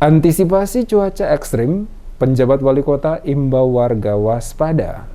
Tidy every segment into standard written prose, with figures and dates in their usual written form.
Antisipasi cuaca ekstrim, penjabat wali kota imbau warga waspada.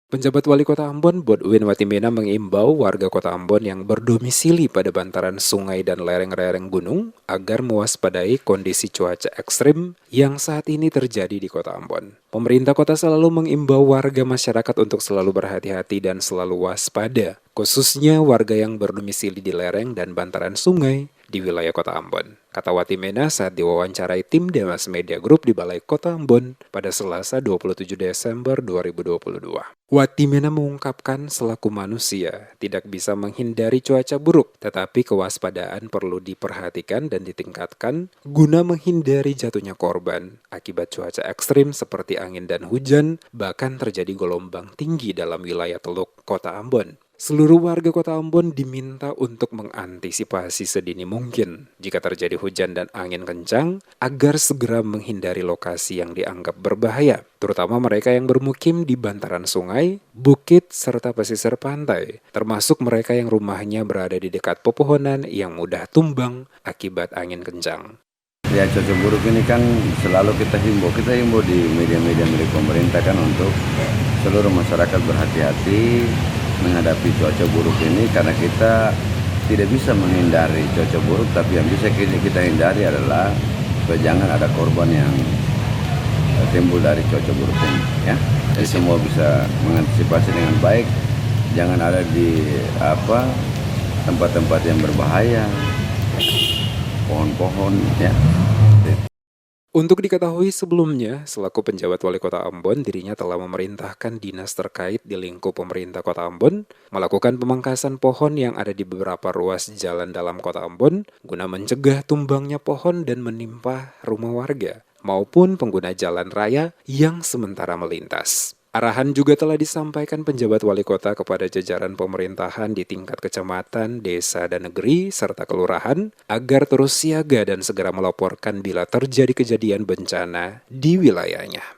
Penjabat Wali Kota Ambon, Bodwin Watimena mengimbau warga Kota Ambon yang berdomisili pada bantaran sungai dan lereng-lereng gunung agar mewaspadai kondisi cuaca ekstrim yang saat ini terjadi di Kota Ambon. Pemerintah kota selalu mengimbau warga masyarakat untuk selalu berhati-hati dan selalu waspada, khususnya warga yang berdomisili di lereng dan bantaran sungai di wilayah Kota Ambon. Kata Watimena saat diwawancarai tim Demas Media Group di Balai Kota Ambon pada Selasa 27 Desember 2022. Watimena mengungkapkan selaku manusia tidak bisa menghindari cuaca buruk, tetapi kewaspadaan perlu diperhatikan dan ditingkatkan guna menghindari jatuhnya korban akibat cuaca ekstrim seperti angin dan hujan, bahkan terjadi gelombang tinggi dalam wilayah Teluk Kota Ambon. Seluruh warga Kota Ambon diminta untuk mengantisipasi sedini mungkin jika terjadi hujan dan angin kencang agar segera menghindari lokasi yang dianggap berbahaya, terutama mereka yang bermukim di bantaran sungai, bukit, serta pesisir pantai, termasuk mereka yang rumahnya berada di dekat pepohonan yang mudah tumbang akibat angin kencang. Ya, cuaca buruk ini kan selalu kita himbau di media-media milik pemerintah kan untuk seluruh masyarakat berhati-hati menghadapi cuaca buruk ini, karena kita tidak bisa menghindari cuaca buruk, tapi yang bisa kita hindari adalah supaya jangan ada korban yang timbul dari cuaca buruk ini, ya. Jadi semua bisa mengantisipasi dengan baik, jangan ada di tempat-tempat yang berbahaya, pohon-pohon, ya. Untuk diketahui sebelumnya, selaku penjabat wali kota Ambon, dirinya telah memerintahkan dinas terkait di lingkup pemerintah kota Ambon melakukan pemangkasan pohon yang ada di beberapa ruas jalan dalam kota Ambon guna mencegah tumbangnya pohon dan menimpa rumah warga maupun pengguna jalan raya yang sementara melintas. Arahan juga telah disampaikan penjabat wali kota kepada jajaran pemerintahan di tingkat kecamatan, desa, dan negeri, serta kelurahan, agar terus siaga dan segera melaporkan bila terjadi kejadian bencana di wilayahnya.